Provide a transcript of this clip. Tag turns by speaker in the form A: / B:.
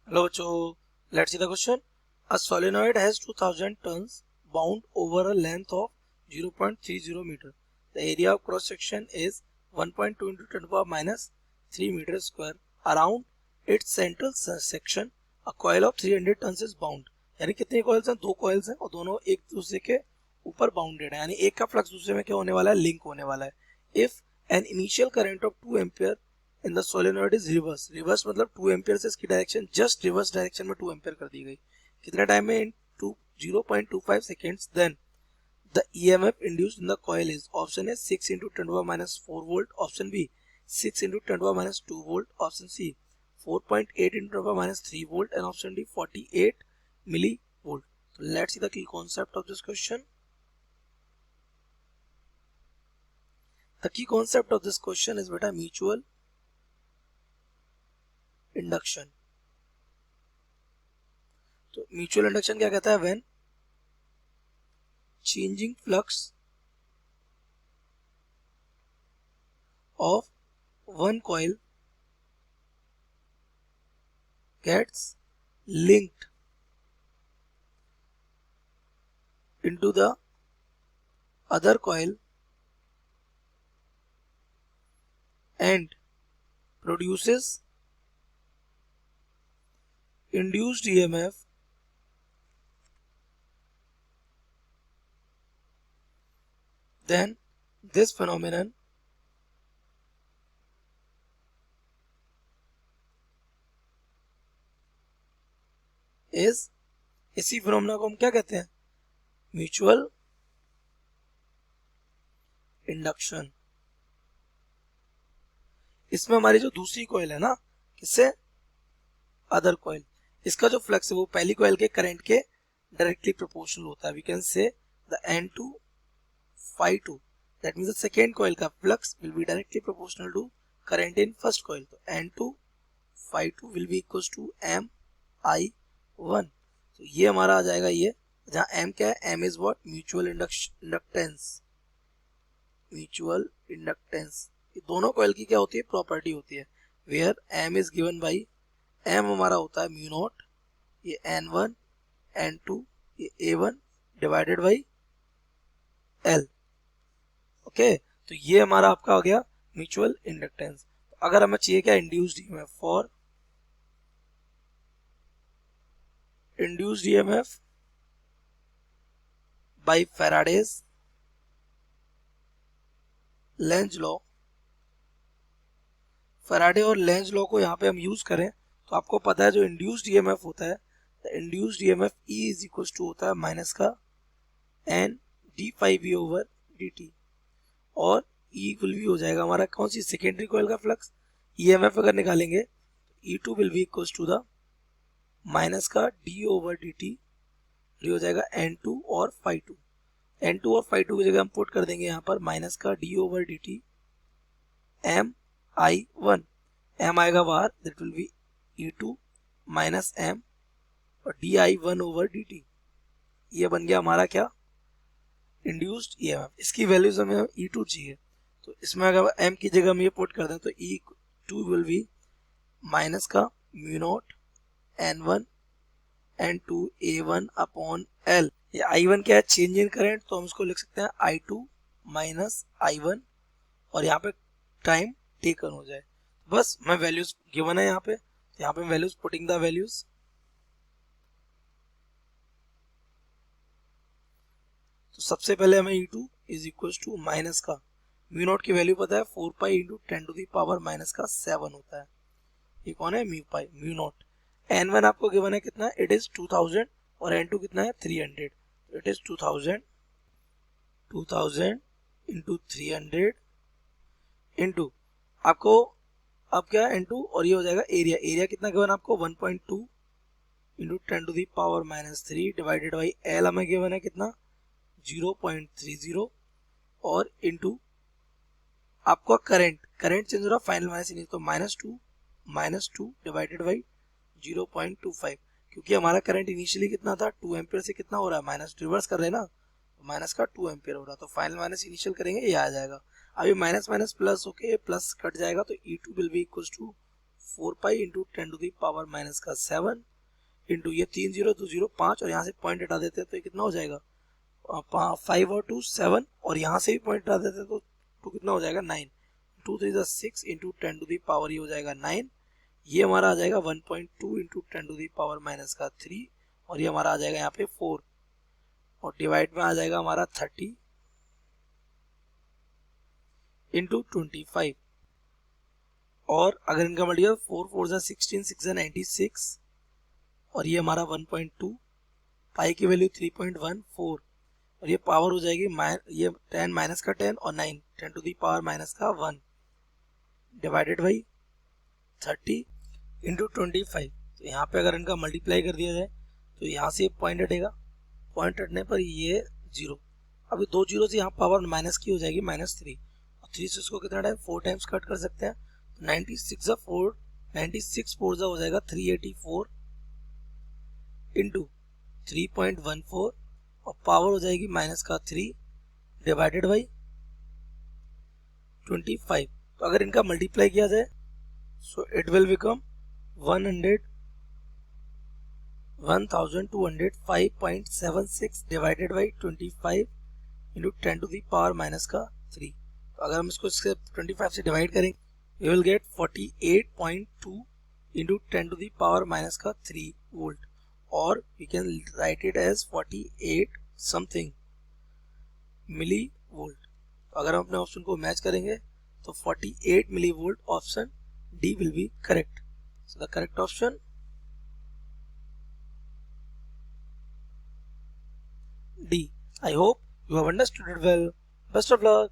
A: Hello, so let's see the question. A solenoid has 2000 turns bound over a length of 0.30 meter. The area of cross section is 1.2 into 10 to the power minus 3 meter square. Around its central section, a coil of 300 turns is bound. यानी कितने coils हैं? दो coils हैं और दोनों एक दूसरे के ऊपर बाउंडेड है, यानी एक का फ्लक्स दूसरे में क्या होने वाला है? लिंक होने वाला है. If an initial current of 2 ampere in the solenoid is reverse. Reverse मतलब 2 एम्पियर से इसकी डायरेक्शन जस्ट रिवर्स डायरेक्शन में 2 एम्पियर कर दी गई. कितने टाइम में? In 0.25 seconds. Then the EMF induced in the coil is, option है 6 into 10 to the minus 4 volt, option B 6 into 10 to the minus 2 volt, option C 4.8 into 10 to the minus 3 volt and option D 48 millivolt. Let's see the key concept of this question. The key concept of this question is beta mutual induction. तो mutual induction क्या कहता है? When changing flux of one coil gets linked into the other coil and produces induced EMF then this phenomenon is, इसी phenomena को हम क्या कहते हैं? Mutual induction. इसमें हमारी जो दूसरी कॉइल है ना, किससे? Other coil. इसका जो फ्लक्स है वो पहली कॉइल के करंट के डायरेक्टली प्रोपोर्शनल होता है. We can say the N2 phi2. That means the second coil का flux will be directly proportional to current in first coil. तो N2 phi2 will be equals to MI1. तो ये हमारा आ जाएगा ये, जहाँ M क्या है? M is what? Mutual inductance. Mutual inductance ये दोनों कॉइल की क्या होती है? प्रॉपर्टी होती है. Where M is given by, M हमारा होता है म्यू नॉट, ये N1 N2 ये A1 divided by L. Okay, तो ये हमारा आपका हो गया म्यूचुअल इंडक्टेंस. अगर हमें चाहिए क्या? Induced EMF. For induced EMF bye Faraday's Lenz law. Faraday और लेंज लॉ को यहाँ पे हम यूज करें तो आपको पता है जो इंड्यूस्ड ईएमएफ होता है, the induced EMF E is equal to होता है माइनस का N d∅v ओवर dt. और E विल भी हो जाएगा हमारा कौन सी? सेकेंडरी कॉइल का फ्लक्स. ईएमएफ अगर निकालेंगे E2 will be equal to the minus का d ओवर dt. ये हो जाएगा N2 और ∅2. N2 और ∅2 की जगह हम पुट कर देंगे यहाँ पर माइनस का d over dt MI1. M आएगा बाहर, that will be E2 minus M और di1 ओवर dt. ये बन गया हमारा क्या? Induced EMF. इसकी वैल्यूज हमें E2 चाहिए, तो इसमें अगर M की जगह हम ये पुट कर दें तो E2 विल बी माइनस का mu not N1 N2 A1 upon L. ये I1 क्या है? चेंज इन करंट, तो हम इसको लिख सकते हैं I2 माइनस I1 और यहाँ पे टाइम टेकन हो जाए. बस मैं वैल्यूज गिवन है यहाँ पे वैल्यूज पुटिंग द वैल्यूज. तो सबसे पहले हमें E2 is equal to minus का म्यू नॉट की वैल्यू पता है 4 pi into 10 to the power minus का 7 होता है. ये कौन है? म्यू पाई, म्यू नॉट. N1 आपको गिवन है कितना? इट इज 2000 और N2 कितना है? 300. इट इज 2000 इंटू 300 इंटू आपको अब क्या N2 और ये हो जाएगा एरिया. एरिया कितना गिवन आपको? 1.2 into 10 to the power minus 3 divided by L हमें गिवन है कितना? 0.30 और इंटू आपका करंट चेंज हो रहा फाइनल माइनस नहीं, तो माइनस टू डिवाइडेड बाई 0.25. क्योंकि हमारा करंट इनिशियली कितना था? 2 एम्पियर से कितना हो रहा है? माइनस रिवर्स कर रहे हैं ना, तो माइनस का 2 एम्पियर हो रहा है, तो फाइनल माइनस इनिशियल करेंगे ये आ जाएगा. अभी माइनस माइनस प्लस होके प्लस कट जाएगा, तो E2 will be equal to 4 pi into 10 to the power minus का 7 इंटू ये 3 0 2 0 5 और यहाँ से पॉइंट हटा देते हैं तो ये कितना हो जाएगा 5 और 2 7 और यहाँ से भी पॉइंट हटा देते हैं तो 2 कितना हो जाएगा 9 2 3 6 इंटू 10 टू द पावर ये हो जाएगा 9 ये हमारा आ जाएगा 1.2 into 10 to the power minus का 3 और ये हमारा आ जाएगा यहाँ पे 4 और डिवाइड में आ जाएगा हमारा 30 इंटू 25 और अगर इनका मल्टीप्लाई 4 4 जा 16 6 जा 96 और ये हमारा 1.2 पाई की वैल्यू 3.14 और ये पावर हो जाएगी ये 10 माइनस का 10 और 9 10 टू दी पावर माइनस का 1 डिवाइडेड बाई 30 इंटू 25। तो यहाँ पे अगर इनका मल्टीप्लाई कर दिया जाए तो यहाँ से पॉइंट हटेगा, पॉइंट हटने पर ये 0, अभी 2 जीरो से यहाँ पावर माइनस की हो जाएगी -3 और 3 से उसको कितना टाइम 4 टाइम्स कट कर सकते हैं तो 96 4 जा हो जाएगा 384 इंटू 3.14 और पावर हो जाएगी माइनस का 3 डिवाइडेड बाई 25। तो अगर इनका मल्टीप्लाई किया जाए so it will become 1205.76 divided by 25 into 10 to the power minus का 3। तो अगर हम इसको 25 से डिवाइड करेंगे we will get 48.2 into 10 to the power minus का 3 volt or we can write it as 48 something millivolt। अगर हम अपने ऑप्शन को मैच करेंगे तो 48 millivolt option D will be correct। So the correct option D। I hope you have understood it well. Best of luck।